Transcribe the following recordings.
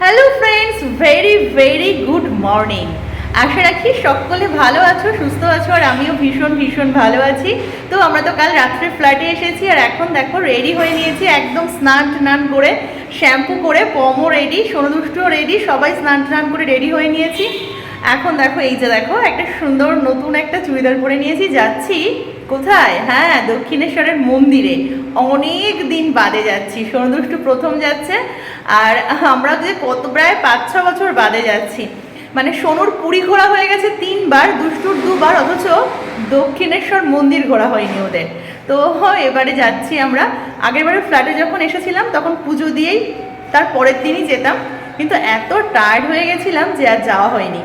Hello friends, very very good morning. আশা রাখি সকলে ভালো আছো, সুস্থ আছো, আর আমিও ভীষণ ভীষণ ভালো আছি। তো আমরা তো কাল রাত্রে ফ্ল্যাটে এসেছি, আর এখন দেখো রেডি হয়ে নিয়েছি, একদম স্নান টান করে, শ্যাম্পু করে, পমও রেডি, সোনুদুষ্টুও রেডি, সবাই স্নান টান করে রেডি হয়ে নিয়েছি। এখন দেখো, এই যে দেখো, একটা সুন্দর নতুন একটা চুড়িদার পরে নিয়েছি, যাচ্ছি কোথায়? হ্যাঁ, দক্ষিণেশ্বরের মন্দিরে। অনেক দিন বাদে যাচ্ছি, সোনুদুষ্টু প্রথম যাচ্ছে, আর আমরা যে কত প্রায় 5-6 বছর বাদে যাচ্ছি। মানে সোনুর পুরী ঘোরা হয়ে গেছে 3বার, দুষ্টুর 2বার, অথচ দক্ষিণেশ্বর মন্দির ঘোরা হয়নি ওদের। তো এবারে যাচ্ছি আমরা। আগেরবারে ফ্ল্যাটে যখন এসেছিলাম তখন পুজো দিয়েই তার পরের দিনই যেতাম, কিন্তু এত টায়ার্ড হয়ে গেছিলাম যে আর যাওয়া হয়নি।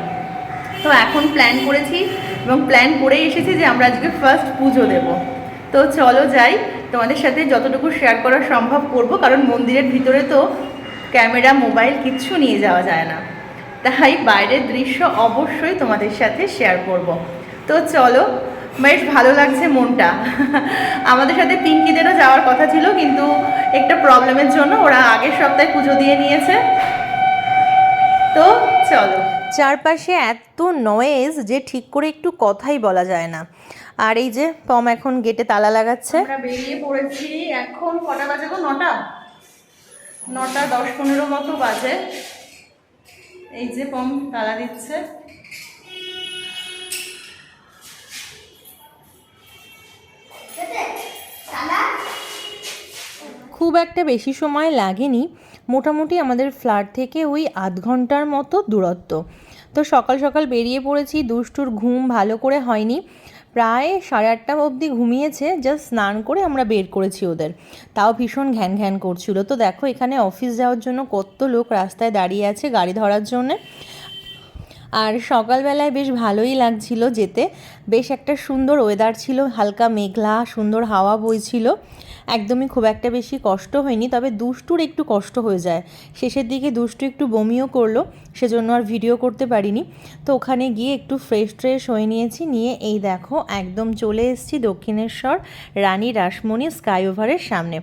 তো এখন প্ল্যান করেছি এবং প্ল্যান করে এসেছি যে আমরা আজকে ফার্স্ট পুজো দেব। তো চলো যাই, তোমাদের সাথে যতটুকু শেয়ার করা সম্ভব করব, কারণ মন্দিরের ভিতরে তো ক্যামেরা মোবাইল কিচ্ছু নিয়ে যাওয়া যায় না, তাই বাইরের দৃশ্য অবশ্যই তোমাদের সাথে শেয়ার করব। তো চলো, বেশ ভালো লাগছে মনটা। আমাদের সাথে পিঙ্কিদেরও যাওয়ার কথা ছিল, কিন্তু একটা প্রবলেমের জন্য ওরা আগের সপ্তাহে পুজো দিয়ে নিয়েছে। তো চলো। চারপাশে এত নয়েজ যে ঠিক করে একটু কথাই বলা যায় না। আর এই যে পম এখন গেটে তালা লাগাচ্ছে। আমরা বেরিয়ে পড়েছি। এখন কটা বাজে গো? 9টা 10-15 মতো বাজে। এই যে পম তালা দিচ্ছে। খুব একটা বেশি সময় লাগেনি, মোটামুটি আমাদের ফ্ল্যাট থেকে ওই আধ ঘন্টার মতো দূরত্ব। তো সকাল সকাল বেরিয়ে পড়েছি, দুষ্টুর ঘুম ভালো করে হয়নি, প্রায় 8:30 অবধি ঘুমিয়েছে, জাস্ট স্নান করে আমরা বের করেছি ওদের, তাও ভীষণ ঘ্যান ঘ্যান করছিল। তো দেখো এখানে অফিস যাওয়ার জন্য কত লোক রাস্তায় দাঁড়িয়ে আছে গাড়ি ধরার জন্যে। আর সকালবেলায় বেশ ভালোই লাগছিল যেতে, বেশ একটা সুন্দর ওয়েদার ছিল, হালকা মেঘলা, সুন্দর হাওয়া বইছিল, একদমই খুব একটা বেশি কষ্ট হয়নি। তবে দুষ্টুর একটু কষ্ট হয়ে যায়, শেষের দিকে দুষ্টু একটু বমিও করলো, সেজন্য আর ভিডিও করতে পারিনি। তো ওখানে গিয়ে একটু ফ্রেশ হয়ে নিয়েছি, নিয়ে এই দেখো একদম চলে এসেছি দক্ষিণেশ্বর রানী রাসমণি স্কাইওভারের সামনে।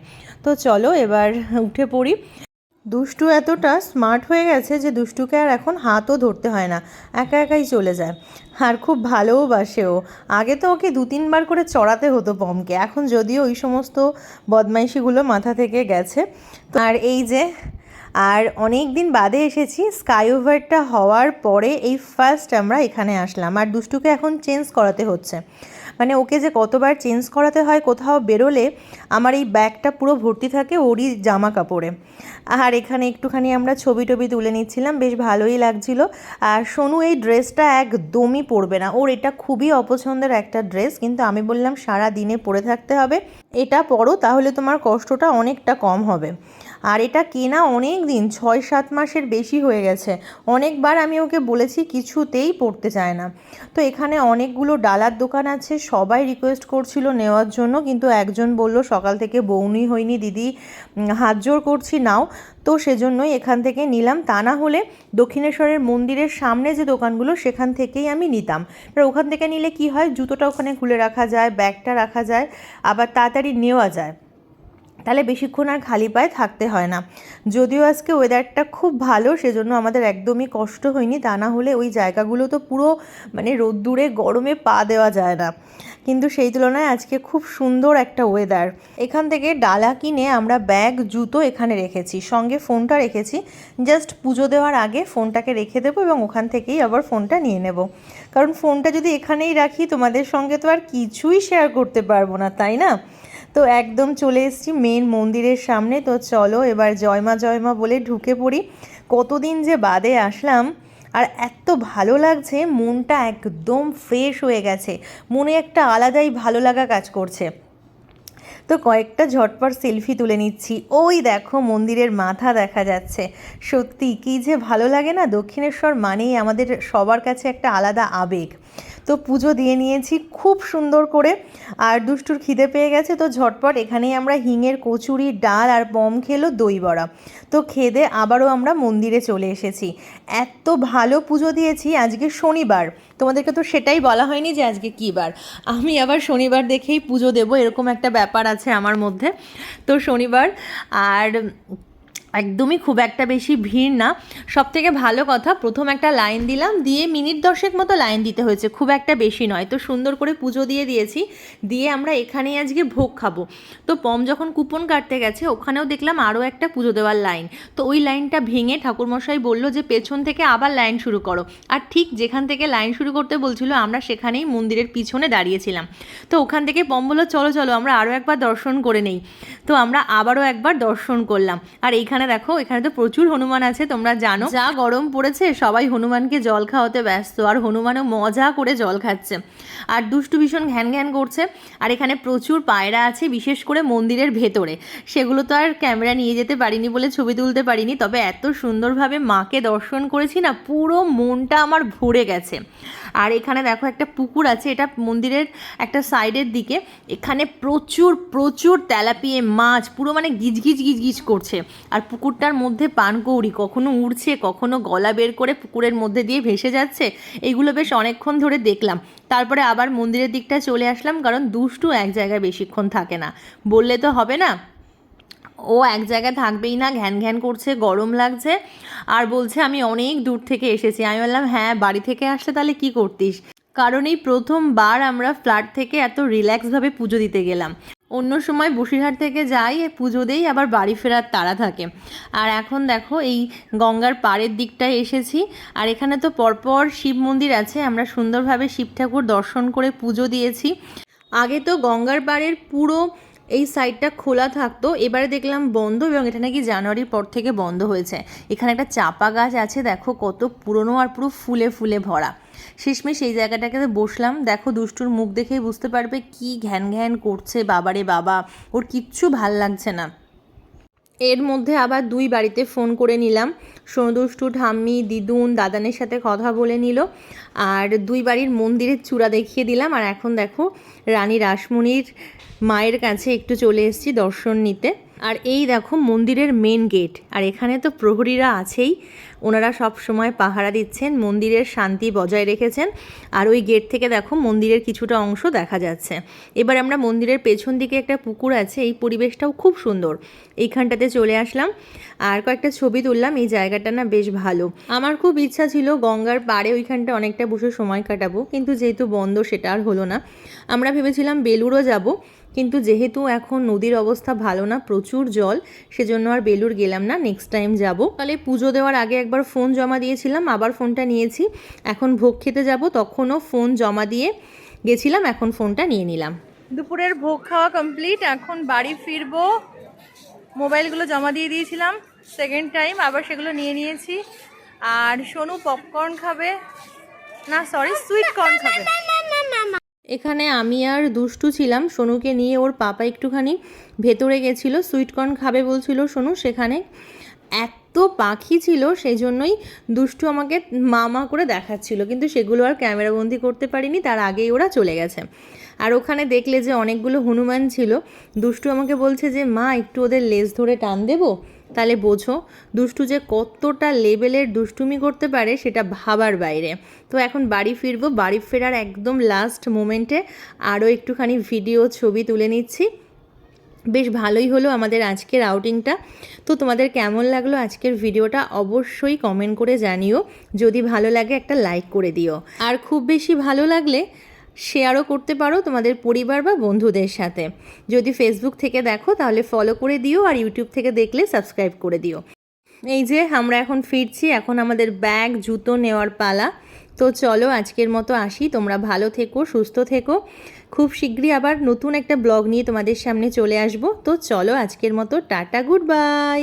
তো চলো এবার উঠে পড়ি। দুষ্টু এতটা স্মার্ট হয়ে গেছে যে দুষ্টুকে আর এখন হাতও ধরতে হয় না, একা একাই চলে যায়, আর খুব ভালোওবাসে ও। আগে তো ওকে 2-3 বার করে চড়াতে হতো পমকে, এখন যদিও ওই সমস্ত বদমাইশিগুলো মাথা থেকে গেছে। আর এই যে, আর অনেক দিন বাদে এসেছি, স্কাইওভারটা হওয়ার পরে এই ফার্স্ট আমরা এখানে আসলাম। আর দুষ্টুকে এখন চেঞ্জ করাতে হচ্ছে, মানে ওকে যে কতবার চেঞ্জ করাতে হয়, কোথাও বেরোলে আমার এই ব্যাগটা পুরো ভর্তি থাকে ওরই জামা কাপড়ে। আর এখানে একটুখানি আমরা ছবি টবি তুলে নিচ্ছিলাম, বেশ ভালোই লাগছিল। আর সোনু এই ড্রেসটা একদমই পরবে না, ওর এটা খুবই অপছন্দের একটা ড্রেস, কিন্তু আমি বললাম সারা দিনে পরে থাকতে হবে, এটা পরো তাহলে তোমার কষ্টটা অনেকটা কম হবে। আর এটা কেনা অনেক দিন, 6-7 মাসের বেশি হয়ে গেছে, অনেকবার আমি ওকে বলেছি, কিছুতেই পরতে চায় না। তো এখানে অনেকগুলো ডালার দোকান আছে, সবাই রিকোয়েস্ট করছিল নেওয়ার জন্য, কিন্তু একজন বলল সকাল থেকে বউনি হয়নি দিদি, হাত জোর করছি নাও। তো সেজন্যই এখান থেকে নিলাম, তা না হলে দক্ষিণেশ্বরের মন্দিরের সামনে যে দোকানগুলো সেখান থেকেই আমি নিতাম। এবার ওখান থেকে নিলে কি হয়, জুতোটা ওখানে খুলে রাখা যায়, ব্যাগটা রাখা যায়, আবার তাড়াতাড়ি নেওয়া যায়, তাহলে বেশিক্ষণ আর খালি পায়ে থাকতে হয় না। যদিও আজকে ওয়েদারটা খুব ভালো, সেজন্য আমাদের একদমই কষ্ট হয়নি, তা না হলে ওই জায়গাগুলো তো পুরো মানে রোদ্দুরে গরমে পা দেওয়া যায় না, কিন্তু সেই তুলনায় আজকে খুব সুন্দর একটা ওয়েদার। এখান থেকে ডালা কিনে আমরা ব্যাগ জুতো এখানে রেখেছি, সঙ্গে ফোনটা রেখেছি, জাস্ট পুজো দেওয়ার আগে ফোনটাকে রেখে দেবো এবং ওখান থেকেই আবার ফোনটা নিয়ে নেব, কারণ ফোনটা যদি এখানেই রাখি তোমাদের সঙ্গে তো আর কিছুই শেয়ার করতে পারবো না, তাই না? তো একদম চলে এসেছি মেন মন্দিরের সামনে। তো চলো এবার জয়মা জয়মা বলে ঢুকে পড়ি। কতদিন যে বাদে আসলাম, আর এত ভালো লাগছে, মনটা একদম ফ্রেশ হয়ে গেছে, মনে একটা আলাদাই ভালো লাগা কাজ করছে। তো কয়েকটা ঝটপট সেলফি তুলে নিচ্ছি। ওই দেখো মন্দিরের মাথা দেখা যাচ্ছে, সত্যি কী যে ভালো লাগে না, দক্ষিণেশ্বর মানেই আমাদের সবার কাছে একটা আলাদা আবেগ। তো পুজো দিয়ে নিয়েছি খুব সুন্দর করে, আর দুষ্টুর খিদে পেয়ে গেছে, তো ঝটপট এখানেই আমরা হিঙের কচুরি, ডাল, আর পম খেলো দই বড়া। তো খেদে আবারও আমরা মন্দিরে চলে এসেছি। এত ভালো পুজো দিয়েছি। আজকে শনিবার, তোমাদেরকে তো সেটাই বলা হয়নি যে আজকে কী বার, আমি আবার শনিবার দেখেই পুজো দেবো এরকম একটা ব্যাপার আছে আমার মধ্যে। তো শনিবার, আর একদমই খুব একটা বেশি ভিড় না। সবথেকে ভালো কথা, প্রথম একটা লাইন দিলাম, দিয়ে মিনিট 10 মতো লাইন দিতে হয়েছে, খুব একটা বেশি নয়। তো সুন্দর করে পুজো দিয়ে দিয়েছি, দিয়ে আমরা এখানেই আজকে ভোগ খাবো। তো পম যখন কুপন কাটতে গেছে ওখানেও দেখলাম আরও একটা পুজো দেওয়ার লাইন। তো ওই লাইনটা ভেঙে ঠাকুরমশাই বলল যে পেছন থেকে আবার লাইন শুরু করো। আর ঠিক যেখান থেকে লাইন শুরু করতে বলছিল আমরা সেখানেই মন্দিরের পিছনে দাঁড়িয়েছিলাম। তো ওখান থেকে পম বলল চলো চলো আমরা আরও একবার দর্শন করে নেই। তো আমরা আবারও একবার দর্শন করলাম। আর এইখানে দেখো, এখানে তো প্রচুর হনুমান আছে, তোমরা জানো যা গরম পড়েছে সবাই হনুমানকে জল খাওয়াতে ব্যস্ত, আর হনুমানও মজা করে জল খাচ্ছে, আর দুষ্টু ভীষণ ঘ্যান ঘ্যান করছে। আর এখানে প্রচুর পায়রা আছে, বিশেষ করে মন্দিরের ভেতরে। সেগুলো তো আর ক্যামেরা নিয়ে যেতে পারিনি বলে ছবি তুলতে পারিনি, তবে এত সুন্দরভাবে মাকে দর্শন করেছি না, পুরো মনটা আমার ভরে গেছে। আর এখানে দেখো একটা পুকুর আছে, এটা মন্দিরের একটা সাইডের দিকে। এখানে প্রচুর প্রচুর তেলাপিয়া মাছ, পুরো মানে গিজগিজ গিজগিজ করছে। আর পুকুরটার মধ্যে পানকৌড়ি কখনো উড়ছে, কখনো গলা বের করে পুকুরের মধ্যে দিয়ে ভেসে যাচ্ছে। এইগুলো বেশ অনেকক্ষণ ধরে দেখলাম। তারপরে আবার মন্দিরের দিকটা চলে আসলাম, কারণ দুষ্টু এক জায়গায় বেশিক্ষণ থাকে না, বললে তো হবে না। ও এক জায়গায় থাকবেই না, ঘ্যান ঘ্যান করছে, গরম লাগছে, আর বলছে আমি অনেক দূর থেকে এসেছি। আমি বললাম হ্যাঁ, বাড়ি থেকে আসলে তাহলে কি করতিস? কারণ এই প্রথমবার আমরা ফ্ল্যাট থেকে এত রিল্যাক্সভাবে পুজো দিতে গেলাম। অন্য সময় বসিরহাট থেকে যাই, পুজো দেই, আবার বাড়ি ফেরার তাড়া থাকে। আর এখন দেখো এই গঙ্গার পাড়ের দিকটায় এসেছি। আর এখানে তো পরপর শিব মন্দির আছে, আমরা সুন্দরভাবে শিব ঠাকুর দর্শন করে পুজো দিয়েছি। আগে তো গঙ্গার পাড়ের পুরো এই সাইডটা খোলা থাকতো, এবারে দেখলাম বন্ধ, এবং এটা নাকি জানুয়ারির পর থেকে বন্ধ হয়েছে। এখানে একটা চাপা গাছ আছে, দেখো কত পুরনো আর পুরো ফুলে ফুলে ভরা। শেষমেশ এই জায়গাটাকে বসলাম। দেখো দুষ্টুর মুখ দেখেই বুঝতে পারবে কি ঘ্যান ঘ্যান করছে, বাবারে বাবা, ওর কিচ্ছু ভাল লাগছে না। এর মধ্যে আবার দুই বাড়িতে ফোন করে নিলাম, সোনুদুষ্টু ঠাম্মি দিদুন দাদানের সাথে কথা বলে নিল, আর দুই বাড়ির মন্দিরের চূড়া দেখিয়ে দিলাম। আর এখন দেখো রানী রাসমণির মায়ের কাছে একটু চলে এসেছি দর্শন নিতে। আর এই দেখো মন্দিরের মেন গেট, আর এখানে তো প্রহরীরা আছেই, ওনারা সব সময় পাহারা দিচ্ছেন, মন্দিরের শান্তি বজায় রেখেছেন। আর ওই গেট থেকে দেখো মন্দিরের কিছুটা অংশ দেখা যাচ্ছে। এবার আমরা মন্দিরের পেছন দিকে একটা পুকুর আছে, এই পরিবেশটাও খুব সুন্দর, এইখানটাতে চলে আসলাম আর কয়েকটা ছবি তুললাম। এই জায়গাটা না বেশ ভালো। আমার খুব ইচ্ছা ছিল গঙ্গার পাড়ে ওইখানটা অনেকটা বসে সময় কাটাবো, কিন্তু যেহেতু বন্ধ সেটা আর হলো না। আমরা ভেবেছিলাম বেলুড়ও যাব, কিন্তু যেহেতু এখন নদীর অবস্থা ভালো না, প্রচুর জল, সেজন্য আর বেলুড় গেলাম না, নেক্সট টাইম যাব। তাহলে পুজো দেওয়ার আগে একবার ফোন জমা দিয়েছিলাম, আবার ফোনটা নিয়েছি। এখন ভোগ খেতে যাব, তখনও ফোন জমা দিয়ে গেছিলাম, এখন ফোনটা নিয়ে নিলাম। দুপুরের ভোগ খাওয়া কমপ্লিট, এখন বাড়ি ফিরবো। মোবাইলগুলো জমা দিয়ে দিয়েছিলাম সেকেন্ড টাইম, আবার সেগুলো নিয়ে নিয়েছি। আর সোনু পপকর্ন খাবে, না সরি সুইট কর্ন খাবে। এখানে আমি আর দুষ্টু ছিলাম, সোনুকে নিয়ে ওর পাপা একটুখানি ভেতরে গেছিলো, সুইটকর্ন খাবে বলছিল সোনু। সেখানে এত পাখি ছিল, সেই জন্যই দুষ্টু আমাকে মা করে দেখাচ্ছিল, কিন্তু সেগুলো আর ক্যামেরাবন্দি করতে পারিনি, তার আগেই ওরা চলে গেছে। আর ওখানে দেখলে যে অনেকগুলো হনুমান ছিল, দুষ্টু আমাকে বলছে যে মা একটু ওদের লেজ ধরে টান দেবো। তাহলে বোঝো দুষ্টু যে কতটা লেভেলের দুষ্টুমি করতে পারে, সেটা ভাবার বাইরে। তো এখন বাড়ি ফিরবো, বাড়ি ফেরার একদম লাস্ট মোমেন্টে আরও একটুখানি ভিডিও ছবি তুলে নিচ্ছি। বেশ ভালোই হলো আমাদের আজকের আউটিংটা। তো তোমাদের কেমন লাগলো আজকের ভিডিওটা অবশ্যই কমেন্ট করে জানিও, যদি ভালো লাগে একটা লাইক করে দিও, আর খুব বেশি ভালো লাগলে শেয়ারও করতে পারো তোমাদের পরিবার বা বন্ধুদের সাথে। যদি ফেসবুক থেকে দেখো তাহলে ফলো করে দিও, আর ইউটিউব থেকে দেখলে সাবস্ক্রাইব করে দিও। এই যে আমরা এখন ফিরছি, এখন আমাদের ব্যাগ জুতো নেওয়ার পালা। তো চলো আজকের মতো আসি, তোমরা ভালো থেকো, সুস্থ থেকো। খুব শীঘ্রই আবার নতুন একটা ব্লগ নিয়ে তোমাদের সামনে চলে আসবো। তো চলো আজকের মতো টাটা, গুড বাই।